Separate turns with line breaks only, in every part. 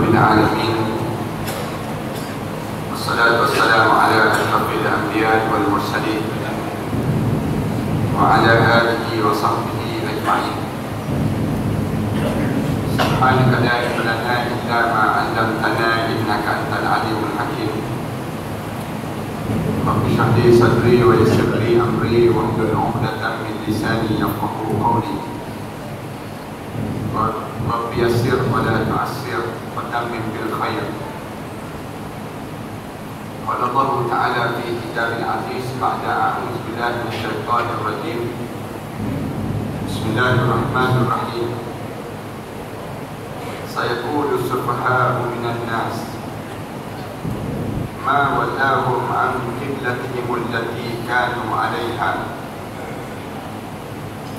العالمين والصلاة والسلام على أشرف الأنبياء والمرسلين وعلى آله وصحبه أجمعين. سبحانك لا علم لنا إلا ما علمتنا إنك أنت العليم الحكيم. رب اشرح لي صدري ويسر لي أمري واحلل عقدة من لساني يفقهوا قولي. رب يسر ولا تعسر وتمم بالخير. قال الله تعالى في كتاب العزيز بعد أعوذ بالله من الشيطان الرجيم بسم الله الرحمن الرحيم سيقول السفهاء من الناس ما ولاهم عن قبلتهم التي كانوا عليها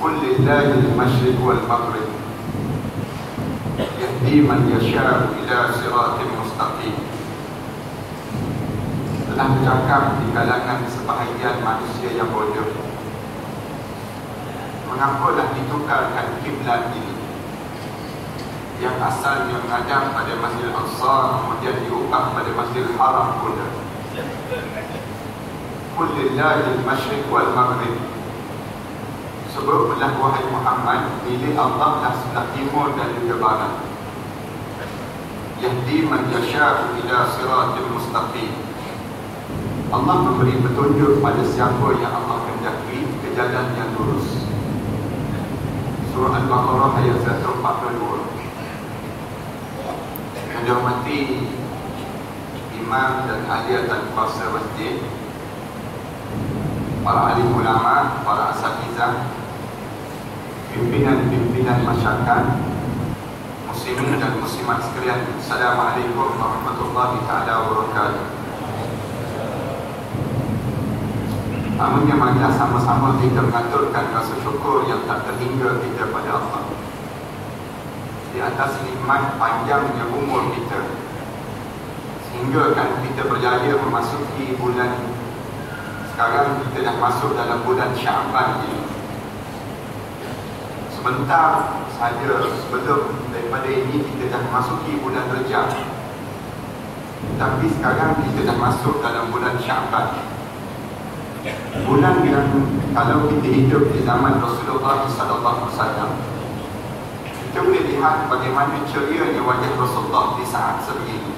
قل لله المشرق والمغرب يهدي من يشاء إلى صراط مستقيم. Telah bercakap di kalangan sebahagian manusia yang bodoh, mengapalah ditukarkan kiblat ini yang asalnya menghadap pada Masjidil Aqsa kemudian diubah pada Masjidil Haram pula. Qul lillahil masyriq wal maghrib, sebutlah wahai Muhammad, milik Allah lah sebelah timur dan juga barat. Yahdi man yasha'u ila siratil mustaqim, Allah memberi petunjuk pada siapa yang Allah kehendaki ke jalan yang lurus. Surah Al-Baqarah ayat 142. Yang dihormati imam dan ahli dan kuasa masjid, para alim ulama, para asatizah, pimpinan-pimpinan masyarakat, muslimin dan muslimat sekalian, Assalamualaikum warahmatullahi taala wabarakatuh. Namanya marilah sama-sama kita mengaturkan rasa syukur yang tak terhingga kita pada Allah di atas nikmat panjangnya umur kita, sehingga kan kita berjaya memasuki bulan. Sekarang kita dah masuk dalam bulan Syaban ini. Sebentar saja sebelum daripada ini kita dah masuki bulan Rejab, tapi sekarang kita dah masuk dalam bulan Syaban, bulan yang kalau kita hidup di zaman Rasulullah SAW, kita boleh lihat bagaimana cerianya wajah Rasulullah di saat seperti ini.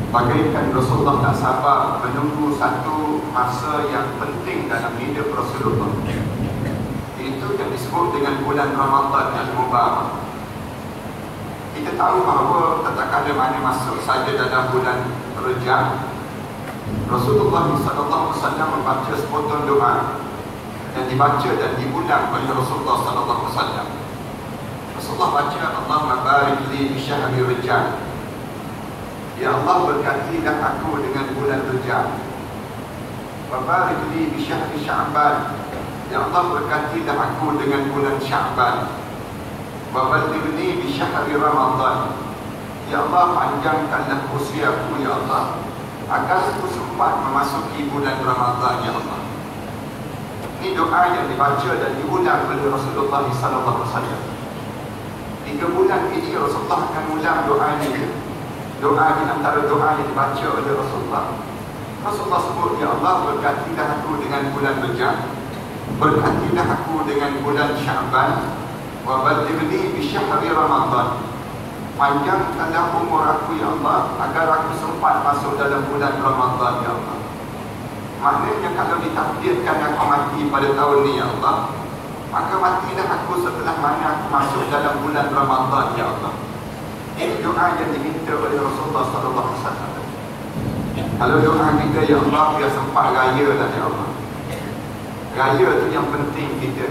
Bagaikan Rasulullah tak sabar menunggu satu masa yang penting dalam hidup Rasulullah. Itu yang disebut dengan bulan Ramadan Al-Mubarak. Kita tahu bahawa tatkala mana masuk saja dalam bulan Rejab, Rasulullah SAW membaca sepotong doa yang dibaca dan diulang oleh Rasulullah SAW. Rasulullah baca, Allahumma barik li bi syahri Rejab, ya Allah berkatilah aku dengan bulan Rejab. Wa barik li bi syahri Sya'ban, ya Allah berkatilah aku dengan bulan Sya'ban. Wa ballighni bi syahri Ramadan, ya Allah panjangkanlah usiaku ya Allah agar aku sempat memasuki bulan Ramadan ya Allah. Ini doa yang dibaca dan diulang oleh Rasulullah SAW. 3 bulan ini Rasulullah akan ulang doa ini. Doa di antara doa yang dibaca oleh Rasulullah. Rasulullah sebut, ya Allah berkatilah aku dengan bulan Rejab, berkatilah aku dengan bulan Sya'ban, wa ballighni bi syahri Ramadan, panjangkanlah umur aku ya Allah agar aku sempat masuk dalam bulan Ramadan ya Allah. Maknanya kalau ditakdirkan aku mati pada tahun ni ya Allah, maka matilah aku setelah mana aku masuk dalam bulan Ramadan ya Allah. Ini doa yang diminta oleh Rasulullah SAW. Kalau doa kita, ya Allah biar sempat raya lah ya Allah. Raya tu yang penting kita.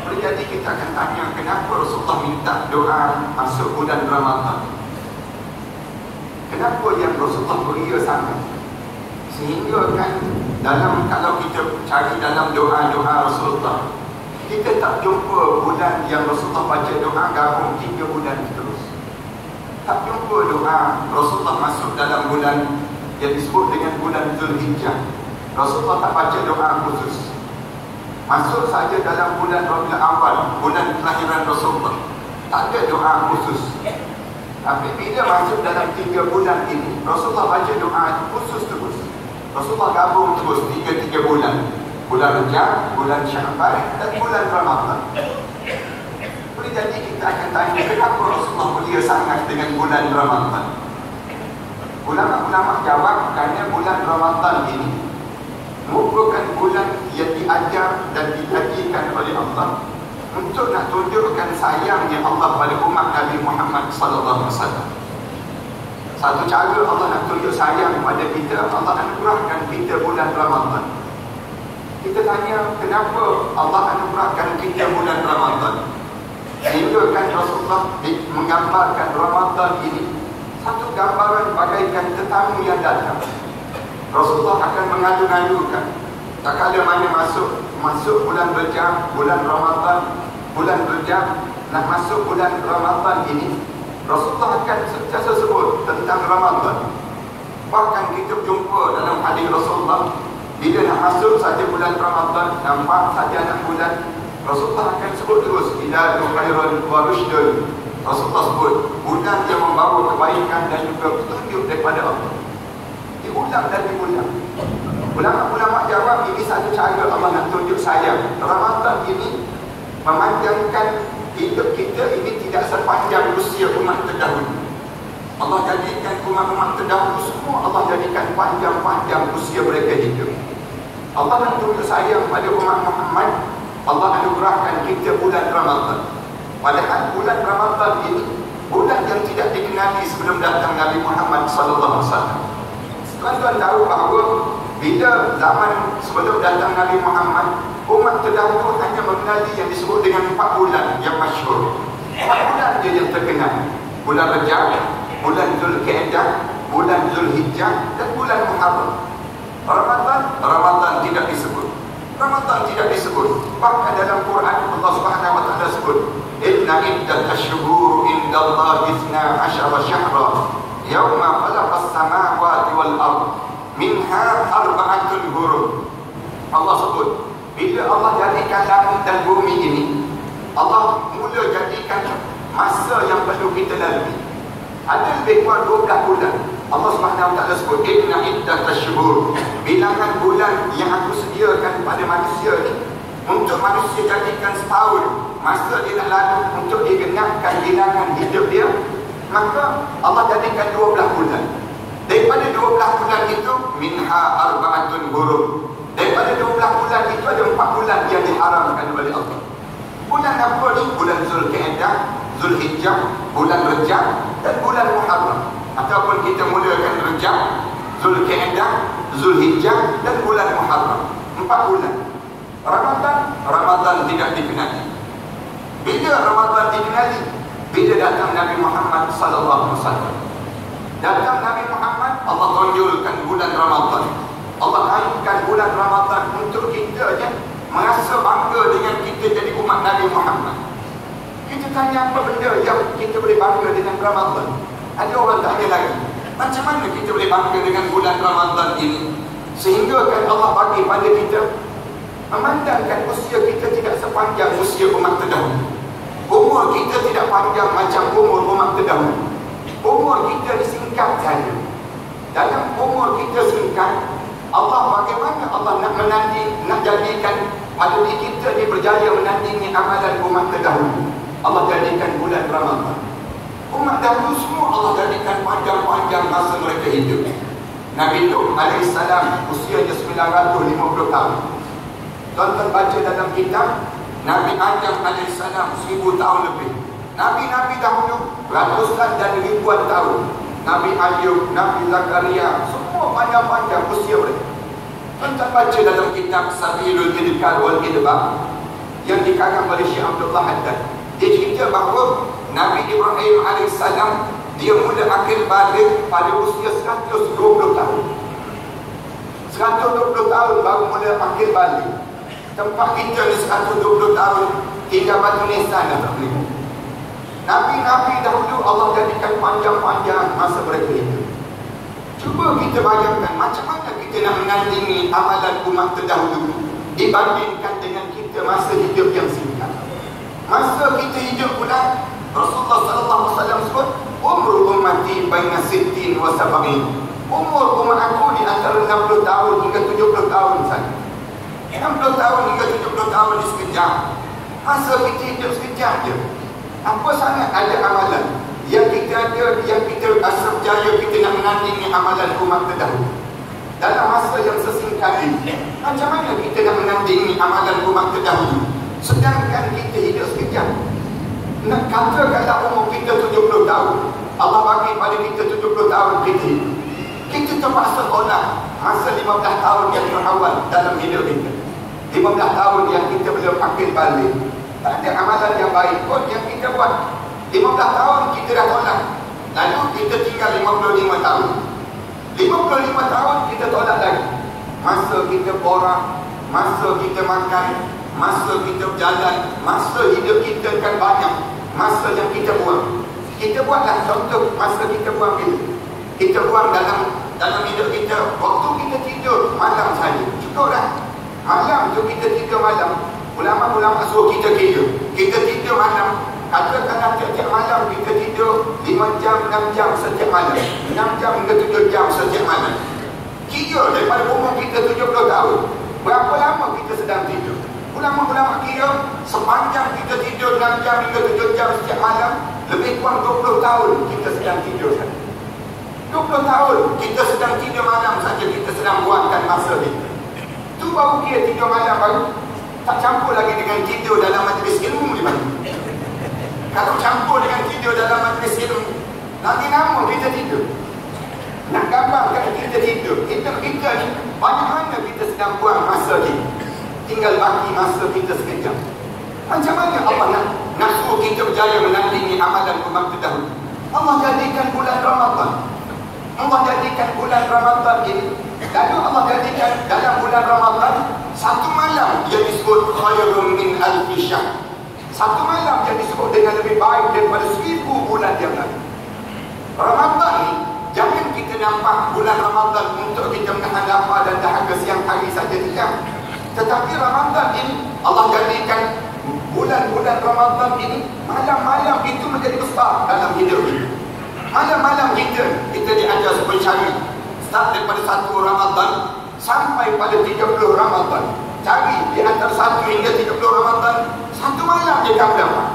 Jadi kita akan tanya, kenapa Rasulullah minta doa masuk bulan Ramadan? Kenapa yang Rasulullah beria sangat? Sehingga kan kalau kita cari dalam doa-doa Rasulullah, kita tak jumpa bulan yang Rasulullah baca doa gabung 3 bulan terus. Tak jumpa doa Rasulullah masuk dalam bulan yang disebut dengan bulan Zulhijjah. Rasulullah tak baca doa khusus. Masuk saja dalam bulan Rabiul Awal, bulan kelahiran Rasulullah, tak ada doa khusus. Tapi bila masuk dalam 3 bulan ini, Rasulullah baca doa khusus terus. Rasulullah gabung terus 3 bulan. Bulan Rejab, bulan Sya'ban dan bulan Ramadan. Boleh jadi kita akan tanya, kenapa Rasulullah mulia sangat dengan bulan Ramadan? Ulama-ulama jawab, kerana bulan Ramadan ini merupakan bulan yang diajar dan dijadikan oleh Allah untuk nak tunjukkan sayangnya Allah pada umat Nabi Muhammad sallallahu alaihi wasallam. Satu cara Allah nak tunjuk sayang pada kita, Allah anugerahkan kita bulan Ramadan. Kita tanya, kenapa Allah anugerahkan kita bulan Ramadan? Sehingga kan Rasulullah menggambarkan Ramadan ini satu gambaran bagaikan tetamu yang datang. Rasulullah akan mengalu-alukan tak kala mana masuk bulan Rejab, bulan Ramadan, bulan Rejab nak masuk bulan Ramadan ini, Rasulullah akan sentiasa sebut tentang Ramadan. Bahkan kita jumpa dalam hadis Rasulullah, bila nak masuk saja bulan Ramadan, nampak saja nak bulan, Rasulullah akan sebut terus Hilalul Khairun wa Rushdun. Rasulullah sebut bulan yang membawa kebaikan dan juga petunjuk daripada Allah. Diulang dan diulang. Ulama-ulama jawab, ini satu cara Allah nak tunjuk sayang. Ramadan ini memanjangkan hidup kita ini tidak sepanjang usia umat terdahulu. Allah jadikan umat-umat terdahulu semua, Allah jadikan panjang-panjang usia mereka hidup. Allah nak tunjuk sayang pada umat Muhammad, Allah anugerahkan kita bulan Ramadan. Padahal bulan Ramadan ini bulan yang tidak dikenali sebelum datang Nabi Muhammad sallallahu alaihi wasallam. Tuan-tuan tahu bahawa bila zaman sebelum datang Nabi Muhammad, umat terdahulu hanya mengenali yang disebut dengan 4 bulan yang masyhur. 4 bulan dia yang terkenal. Bulan Rejab, bulan Zulkaidah, bulan Zulhijjah dan bulan Muharram. Ramadan tidak disebut. Ramadan tidak disebut. Bahkan dalam Quran Allah Subhanahu wa taala sebut, "Inna iddatash shuhur indallahi 12 syahra yawma khalaqas samawati wal ard minha arba'atun hurum." Allah sebut, bila Allah jadikan langit dan bumi ini, Allah mula jadikan masa yang perlu kita lalui. Ada lebih kurang 12 bulan. Allah Subhanahu wa taala sebut, "Inna iddatash shuhur." Bilangan bulan yang aku sediakan pada manusia ni, untuk manusia jadikan setahun masa dia nak lalu untuk digenapkan bilangan hidup dia, maka Allah jadikan 12 bulan. Daripada 12 bulan itu, minha arba'atun hurum. Daripada 12 bulan itu ada 4 bulan yang diharamkan oleh Allah. Bulan apa ni? Bulan Zulkaidah, Zulhijjah, bulan Rejab dan bulan Muharram. Ataupun kita mulakan Rejab, Zulkaidah, Zulhijjah dan bulan Muharram. 4 bulan. Ramadan tidak dikenali. Bila Ramadan dikenali? Bila datang Nabi Muhammad sallallahu alaihi wasallam. Datang Nabi Muhammad, Allah tunjulkan bulan Ramadan. Allah naikkan bulan Ramadan untuk kita je merasa bangga dengan kita jadi umat Nabi Muhammad. Kita tanya, apa benda yang kita boleh bangga dengan Ramadan? Ada orang tanya lagi, macam mana kita boleh bangga dengan bulan Ramadan ini? Sehingga kan Allah bagi pada kita, memandangkan usia kita tidak sepanjang usia umat terdahulu. Umur kita tidak panjang macam umur umat terdahulu. Umur kita disingkat saja. Dalam umur kita singkat, Allah bagaimana Allah nak nak jadikan pada diri kita ni berjaya menandingi amalan umat terdahulu. Allah jadikan bulan Ramadan. Umat dahulu semua Allah jadikan panjang-panjang masa mereka hidup. Nabi Nuh AS usianya 950 tahun. Tuan-tuan baca dalam kitab, Nabi Adam AS 1000 tahun lebih. Nabi-Nabi dahulu ratusan dan ribuan tahun. Nabi Ayub, Nabi Zakaria, semua panjang-panjang usia mereka. Tuan-tuan baca dalam kitab Sabilul Idkar wal Idbar yang dikarang oleh Syekh Abdullah Haddad. Dia cerita bahawa Nabi Ibrahim AS dia mula akil balik pada usia 120 tahun. 120 tahun baru mula akil balik. Tempat kita ni 120 tahun tinggal batu nisan dah tak boleh. Nabi-Nabi dahulu Allah jadikan panjang-panjang masa mereka hidup. Cuba kita bayangkan macam mana kita nak menandingi amalan umat terdahulu dibandingkan dengan kita masa hidup yang singkat. Masa kita hidup pula, Rasulullah sallallahu alaihi wasallam sebut, Umur ummati baina sittin wa sab'in. Umur umat aku di antara 60 tahun hingga 70 tahun saja. 60 tahun hingga 70 tahun di sekejap. Masa kita hidup sekejap je. Apa sangat ada amalan yang kita ada, yang kita rasa percaya kita nak menandingi amalan umat terdahulu dalam masa yang sesingkat ini. Macam mana kita nak menandingi amalan umat terdahulu sedangkan kita hidup sekejap? Nak katakanlah umur kita 70 tahun, Allah bagi pada kita 70 tahun kita hidup. Kita terpaksa tolak masa 15 tahun yang terawal dalam hidup kita. 15 tahun yang kita belum akil balik, tak ada amalan yang baik pun yang kita buat. 15 tahun kita dah tolak, lalu kita tinggal 55 tahun. 55 tahun kita tolak lagi. Masa kita borak, masa kita makan, masa kita berjalan, masa hidup kita kan banyak. Masa yang kita buang, kita buatlah contoh masa kita buang bila. Kita buang dalam hidup kita. Waktu kita tidur malam saja cukup dah. Malam tu kita tidur malam. Ulama-ulama suruh kita kira. Kita tidur malam. Katakanlah tiap-tiap malam kita tidur 5 jam, 6 jam setiap malam. 6 jam hingga 7 jam setiap malam. Kira daripada umur kita 70 tahun, berapa lama kita sedang tidur? Ulama-ulama kira sepanjang kita tidur 6 jam hingga 7 jam setiap malam, lebih kurang 20 tahun kita sedang tidur saja. 20 tahun kita sedang tidur malam saja, kita sedang buangkan masa kita. Tu baru kira tidur malam baru. Tak campur lagi dengan tidur dalam majlis ilmu di mana. Kalau campur dengan tidur dalam majlis ilmu, nanti lama kita tidur. Nak gambarkan kita tidur, kita ni banyak mana kita sedang buang masa kita. Tinggal baki masa kita sekejap. Macam mana Allah nak suruh kita berjaya menandingi amalan umat terdahulu? Allah jadikan bulan Ramadan. Allah jadikan bulan Ramadan ini. Lalu Allah jadikan dalam bulan Ramadan satu malam yang disebut khairun min alfi syahr. Satu malam yang disebut dengan lebih baik daripada 1000 bulan yang lalu. Ramadan ni, jangan kita nampak bulan Ramadan untuk kita menahan lapar dan dahaga siang hari saja, tidak. Tetapi Ramadan ini Allah jadikan bulan-bulan Ramadan ini, malam-malam itu menjadi besar dalam hidup kita. Malam-malam kita diajar supaya cari. Start daripada 1 Ramadan sampai pada 30 Ramadan. Cari di antara 1 hingga 30 Ramadan, satu malam je kamu dapat.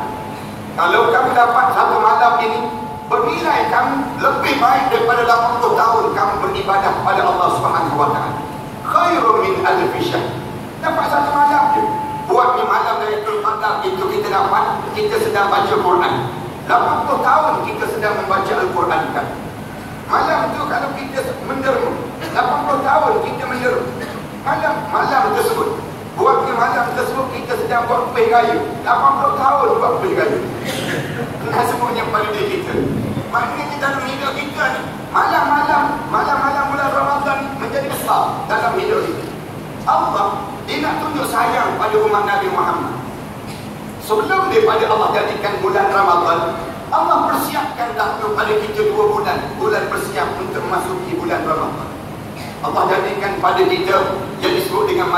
Kalau kamu dapat satu malam ini, bernilai kamu lebih baik daripada 80 tahun kamu beribadah pada Allah Subhanahu wa taala. Khairun min alfi syahr. Dapat satu malam je. Buat di malam Lailatul Qadar itu kita dapat, kita sedang baca Quran. 80 tahun kita sedang membaca Al-Quran kan. Malam tu kalau kita menderu, 80 tahun kita menderu. Malam tersebut, buat di malam tersebut kita sedang buat kuih raya. 80 tahun buat kuih raya. Nah semuanya pada diri kita. Maknanya dalam hidup kita ni, malam-malam bulan Ramadan menjadi besar dalam hidup kita. Allah, dia nak tunjuk sayang pada umat Nabi Muhammad. Sebelum daripada Allah jadikan bulan Ramadan, Allah persiapkan dahulu pada kita 2 bulan bersiap untuk memasuki bulan Ramadan. Allah jadikan pada kita yang disebut dengan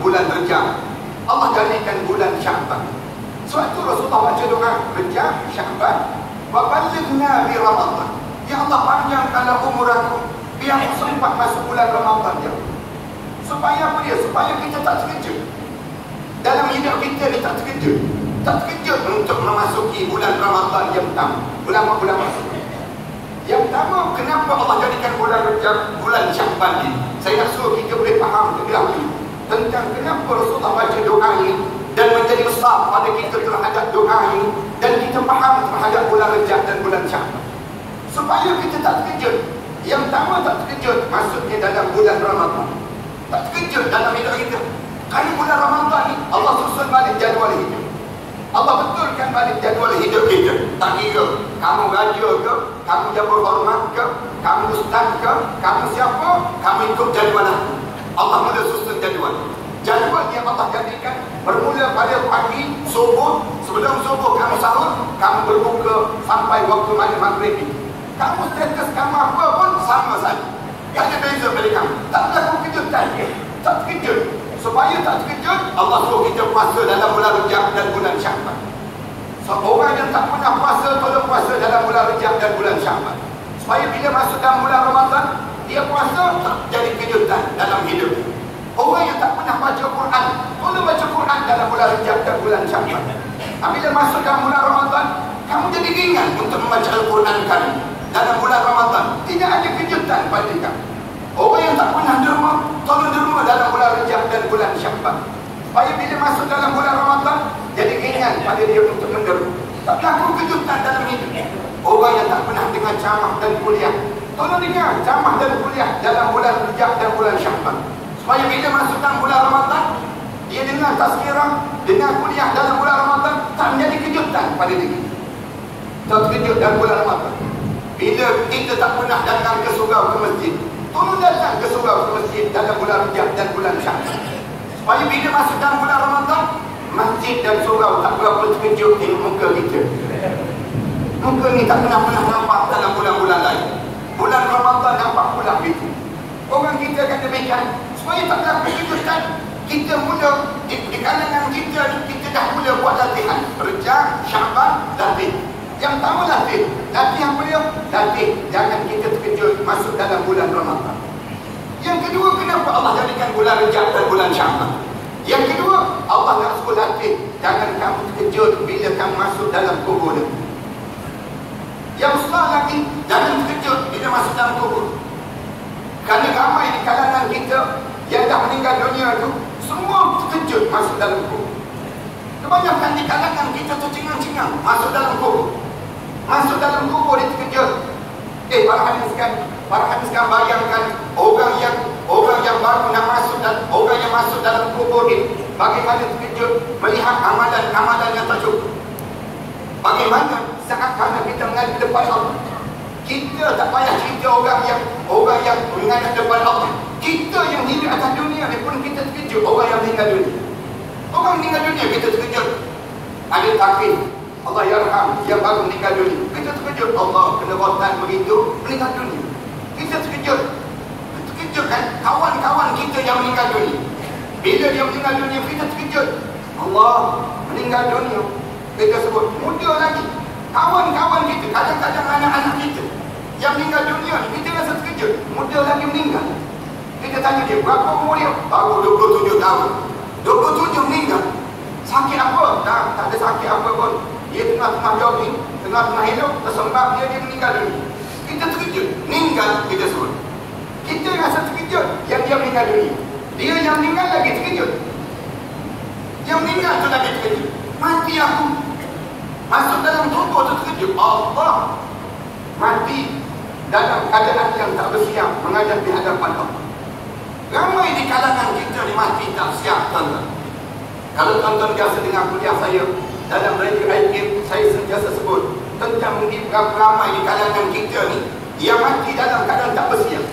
bulan Rejab. Allah jadikan bulan Sya'ban. Sebab itu Rasulullah baca doa Rejab, Sya'ban, wa ballighna bi Ramadan. Ya Allah, panjangkanlah umur aku biar aku sempat masuk bulan Ramadan ya. Supaya apa dia? Supaya kita tak terkejut. Dalam hidup kita ni tak terkejut. Tak terkejut untuk memasuki bulan Ramadan yang pertama. Bulan masuk. Yang pertama, kenapa Allah jadikan bulan Rejab, bulan Sya'ban ini? Saya nak suruh kita boleh faham terlebih dahulu tentang kenapa Rasulullah baca doa ini dan menjadi besar pada kita terhadap doa ini, dan kita faham terhadap bulan Rejab dan bulan Sya'ban. Supaya kita tak terkejut. Yang pertama, tak terkejut masuknya dalam bulan Ramadan. Tak terkejut dalam hidup kita. Kerana bulan Ramadan ni Allah susun balik jadual hidup. Allah betulkan balik jadual hidup kita. Tak kira kamu raja ke, kamu jabur hormat ke, kamu ustaz ke, kamu siapa, kamu ikut jadual aku. Allah mula susun jadual. Jadual yang Allah jadikan bermula pada pagi, subuh. Sebelum subuh kamu sahur, kamu berbuka sampai waktu maghrib. Kamu status kamu apa pun sama saja. Tak ada beza pada kamu. Tak berlaku kejutan. Tak terkejut. Supaya tak terkejut, Allah suruh kita puasa dalam bulan Rejab dan bulan Sya'ban. Seorang yang tak pernah puasa, tolong puasa dalam bulan Rejab dan bulan Sya'ban. Supaya bila masuk dalam bulan Ramadan, dia puasa tak jadi kejutan dalam hidup. Orang yang tak pernah baca Quran, tolong baca Quran dalam bulan Rejab dan bulan Sya'ban. Bila masuk dalam bulan Ramadan, kamu jadi ringan untuk membaca Al-Quran kami. Dalam bulan Ramadan, tidak ada kejutan pada kamu. Orang yang tak pernah derma, tolong derma dalam bulan Rejab dan bulan Sya'ban. Supaya bila masuk dalam bulan Ramadan, jadi ringan pada dia untuk menderma. Tak berlaku kejutan dalam hidup. Orang yang tak pernah dengar ceramah dan kuliah, tolong dengar ceramah dan kuliah dalam bulan Rejab dan bulan Sya'ban. Supaya bila masuk dalam bulan Ramadan, dia dengar tazkirah, dengar kuliah dalam bulan Ramadan, tak menjadi kejutan pada diri. Tak terkejut dalam bulan Ramadan. Bila kita tak pernah datang ke surau ke masjid, tolong datang ke surau ke masjid dalam bulan Rejab dan bulan Sya'ban. Supaya bila masuk dalam bulan Ramadan, masjid dan surau tak berapa terkejut tengok muka kita. Muka ni tak pernah nampak dalam bulan-bulan lain. Bulan Ramadan nampak pula begitu. Orang kita akan demikian. Supaya tak berlaku kejutan, kita mula di kalangan kita ni, kita dah mula buat latihan. Rejab, Sya'ban, latih. Yang tahu latih. Latih apa dia? Latih. Jangan kita terkejut masuk dalam bulan Ramadan. Yang kedua, kenapa Allah jadikan bulan Rejab dan bulan Sya'ban? Yang kedua, Allah nak suruh latih. Jangan kamu terkejut bila kamu masuk dalam kubur ni. Yang besar lagi, jangan terkejut bila masuk dalam kubur. Kerana ramai di kalangan kita yang dah meninggal dunia tu, semua terkejut masuk dalam kubur. Kebanyakan di kalangan kita tercengang-cengang masuk dalam kubur. Masuk dalam kubur dia terkejut. Para hadis kan bayangkan orang yang baru nak masuk dan orang yang masuk dalam kubur ni bagaimana terkejut melihat amalan-amalan yang tak cukup. Bagaimana saat kerana kita menghadap depan Allah. Kita tak payah cerita orang yang menghadap depan Allah. Kita yang hidup atas dunia ni pun kita terkejut orang yang meninggal dunia. Orang meninggal dunia kita terkejut. Ada takdir Allah yarham yang baru meninggal dunia, kita terkejut. Allah kena rotan begitu meninggal dunia, kita terkejut. Terkejut kan kawan-kawan kita yang meninggal dunia. Bila dia meninggal dunia kita terkejut. Allah meninggal dunia, kita sebut muda lagi. Kawan-kawan kita, kadang-kadang anak-anak kita yang meninggal dunia ni kita rasa terkejut. Muda lagi meninggal. Kita tanya dia, berapa umur dia? Baru 27 tahun. 27 meninggal. Sakit apa? Tak ada sakit apa pun. Dia tengah-tengah jogging, tengah-tengah hidup, tersembab dia meninggal dunia. Kita terkejut. Meninggal kita sebut. Kita rasa terkejut yang dia meninggal dunia. Dia yang meninggal lagi terkejut. Yang meninggal tu lagi terkejut. Mati aku. Masuk dalam tubuh tu terkejut. Allah mati dalam keadaan yang tak bersiap menghadapi hadapan Allah. Ramai di kalangan kita ni mati tak siap, tuan-tuan. Kalau tuan-tuan biasa dengar kuliah saya dalam radio IKIM, saya sentiasa sebut tentang berapa ramai di kalangan kita ni yang mati dalam keadaan tak bersiap.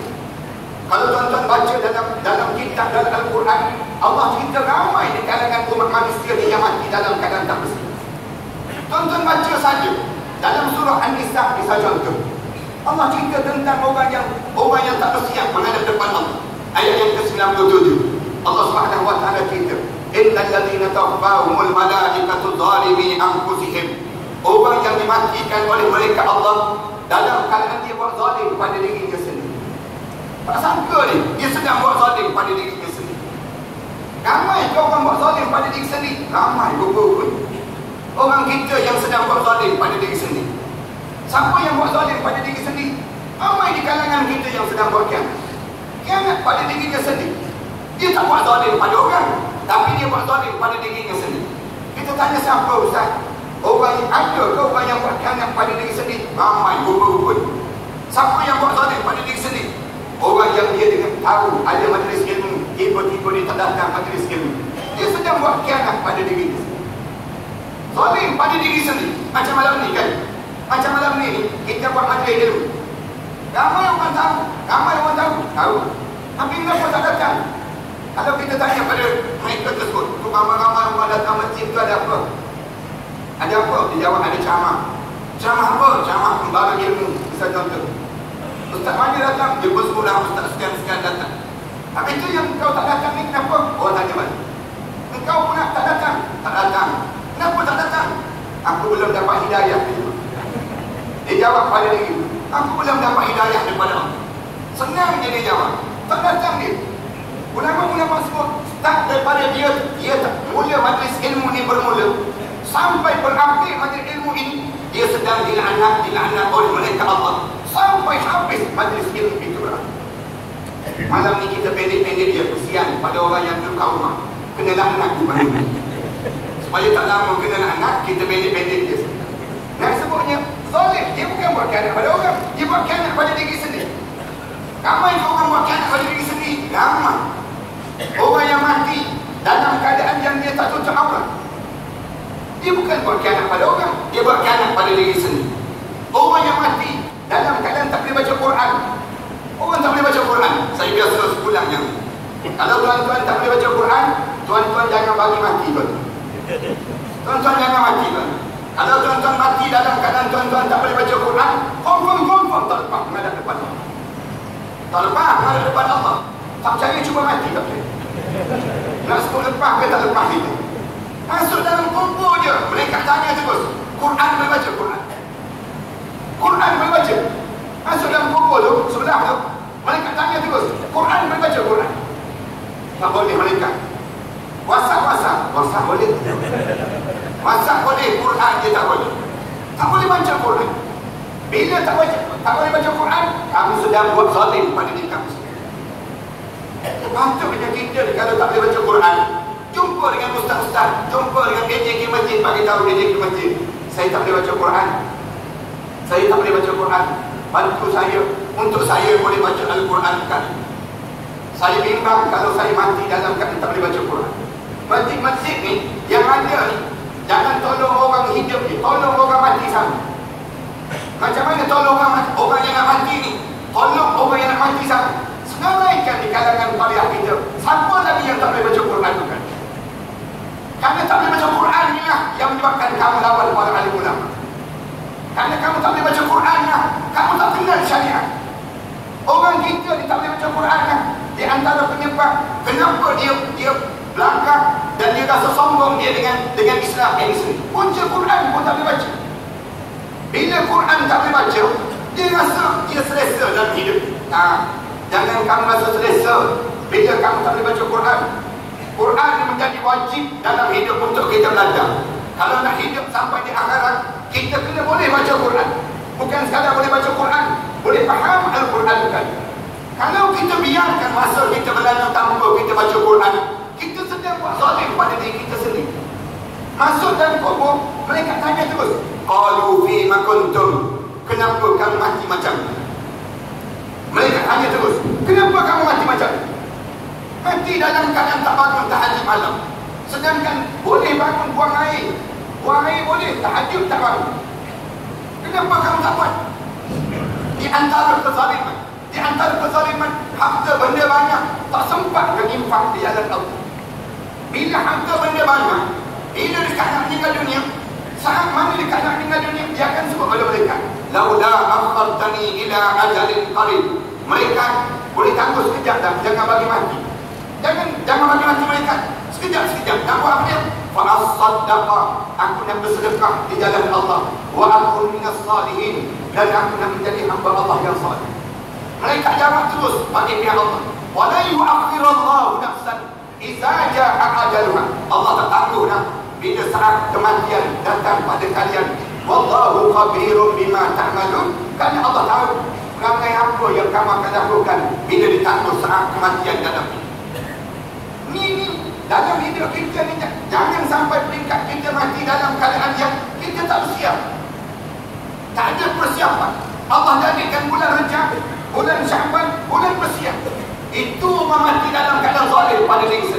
Kalau tuan-tuan baca dalam kitab dalam Al-Quran, Allah cerita ramai di kalangan umat manusia ni yang mati dalam keadaan tak bersiap. Tuan-tuan baca saja dalam surah An-Nisa bisa contoh. Allah cerita tentang orang yang tak bersiap menghadap depan Allah. Ayat yang ke-97. Allah Subhanahu wa taala cerita, innal ladzina tawaffahumul malaikatu zalimi anfusihim. Orang yang dimatikan oleh mereka Allah dalam keadaan dia buat zalim pada dirinya sendiri. Tak sangka dia sedang buat zalim pada dirinya sendiri. Ramai orang buat zalim pada diri sendiri. Ramai betul. Orang kita yang sedang buat zalim pada diri sendiri. Siapa yang buat zalim pada diri sendiri? Ramai di kalangan kita yang sedang buat khianat pada dirinya sendiri. Dia tak buat zalim pada orang, tapi dia buat zalim pada dirinya sendiri. Kita tanya siapa Ustaz? Orang yang ada ke orang yang buat khianat pada diri sendiri? Ramai betul. Siapa yang buat zalim pada diri sendiri? Orang yang dia dengan tahu ada majlis ilmu, tiba-tiba dia tak datang majlis ilmu. Dia sedang buat khianat pada dirinya sendiri. Zalim pada diri sendiri. Macam malam ni kan? Macam malam ni kita buat majlis ilmu. Ramai orang tahu. Tapi kenapa tak datang? Kalau kita tanya pada mereka tersebut, tu ramai-ramai orang datang masjid tu ada apa? Ada apa? Dia jawab ada ceramah. Ceramah apa? Ceramah pembara ilmu. Bisa contoh. Ustaz mana datang? Dia bersekolah ustaz sekian-sekian datang. Tapi itu yang kau tak datang ni kenapa? Orang tanya mana? Engkau pun tak datang? Tak datang. Kenapa tak datang? Aku belum dapat hidayah? Dia jawab pada diri, aku belum dapat hidayah daripada Allah. Senang je dia jawab. Tak datang dia. Ulama-ulama semua start daripada dia mula majlis ilmu ni bermula sampai berakhir majlis ilmu ini, dia sedang dilaknat oleh malaikat Allah sampai habis majlis ilmu itu berakhir. Malam ni kita pendek-pendek dia, kesian pada orang yang duduk kat rumah kena laknat di mana. Supaya tak lama kena laknat, kita pendek-pendek dia. Nak sebutnya zalim, dia bukan buat khianat pada orang, dia buat khianat pada diri sendiri. Ramai orang buat khianat pada diri sendiri. Ramai orang yang mati dalam keadaan yang dia tak tutup aurat, dia bukan buat khianat pada orang, dia buat khianat pada diri sendiri. Orang yang mati dalam keadaan tak boleh baca Quran. Orang tak boleh baca Quran, saya biasa sebulan yang kalau tuan-tuan tak boleh baca Quran, tuan-tuan jangan bagi mati tuan. Tuan-tuan jangan mati tuan. Kalau tuan-tuan mati dalam keadaan tuan-tuan tak boleh baca Quran, confirm tak lepas menghadap depan Allah. Tak lepas menghadap depan Allah. Tak percaya cuba mati tak boleh. Nak sebut lepas ke tak lepas itu. Masuk dalam kumpul je, mereka tanya terus, Quran boleh baca Quran? Quran boleh baca? Masuk dalam kumpul tu, sebelah tu, mereka tanya terus, Quran boleh baca Quran? Tak boleh mereka. WhatsApp boleh. WhatsApp boleh, Quran je tak boleh. Tak boleh baca Quran. Bila tak boleh baca Quran, kamu sedang buat zalim pada diri kamu sendiri. Patutnya kita kalau tak boleh baca Quran, jumpa dengan ustaz-ustaz, jumpa dengan PJK masjid, bagi tahu PJK masjid, saya tak boleh baca Quran. Saya tak boleh baca Quran. Bantu saya, untuk saya boleh baca Al-Quran kan. Saya bimbang kalau saya mati dalam keadaan tak boleh baca Quran. Masjid-masjid ni yang ada ni, jangan tolong orang hidup ni, tolong orang mati sama. Macam mana tolong orang yang nak mati ni? Tolong orang yang nak mati sama. Senaraikan di kalangan tariah kita, siapa lagi yang tak boleh baca Quran tu kan? Kerana tak boleh baca Quran ni lah yang menyebabkan kamu lawan para alim ulama. Kerana kamu tak boleh baca Quran lah, kamu tak kenal syariat. Orang kita ni tak boleh baca Quran lah. Di antara penyebab kenapa dia belakang dan dia rasa sombong dia dengan Islam yang sendiri. Punca Quran pun tak boleh baca. Bila Quran tak boleh baca, dia rasa dia selesa dalam hidup. Jangan kamu rasa selesa bila kamu tak boleh baca Quran. Quran menjadi wajib dalam hidup untuk kita belajar. Kalau nak hidup sampai di akhirat, kita kena boleh baca Quran. Bukan sekadar boleh baca Quran, boleh faham Al-Quran kan. Kalau kita biarkan masa kita berlalu tanpa kita baca Quran, kita sedang buat zalim pada diri kita sendiri. Masuk dalam kubur, mereka tanya terus, qalu fima kuntum, kenapa kamu mati macam ni? Mereka tanya terus, kenapa kamu mati macam ni? Mati dalam keadaan tak bangun tahajud malam. Sedangkan boleh bangun buang air boleh, tahajud tak bangun. Kenapa kamu tak buat? Di antara kezaliman, harta benda banyak tak sempat berinfak di jalan Allah. Bila harta benda banyak, bila dekat nak meninggal dunia, saat mana dekat nak meninggal dunia, dia akan sebut pada mereka, laula akhartani ila ajalin qarib. Mereka boleh tangguh sekejap dah, jangan bagi mati. Jangan bagi mati mereka. Sekejap. Nak buat apa dia? Fa'as-saddaqa, aku nak bersedekah di jalan Allah. Wa akun minas salihin, dan aku nak menjadi hamba Allah yang salih. Mereka jawab terus bagi pihak Allah, wa la yu'akhirallahu nafsan idza ja'a ajaluha. Allah tak tangguh dah bila saat kematian datang pada kalian. Wallahu khabirun bima ta'malun. Kerana Allah tahu perangai apa yang kamu akan lakukan bila ditangguh saat kematian datang. Ni dalam hidup kita ni, jangan sampai peringkat kita mati dalam keadaan yang kita tak bersiap. Tak ada persiapan. Allah jadikan bulan Rejab, bulan Syaban, bulan bersiap. Itu mati dalam keadaan zalim pada diri sendiri.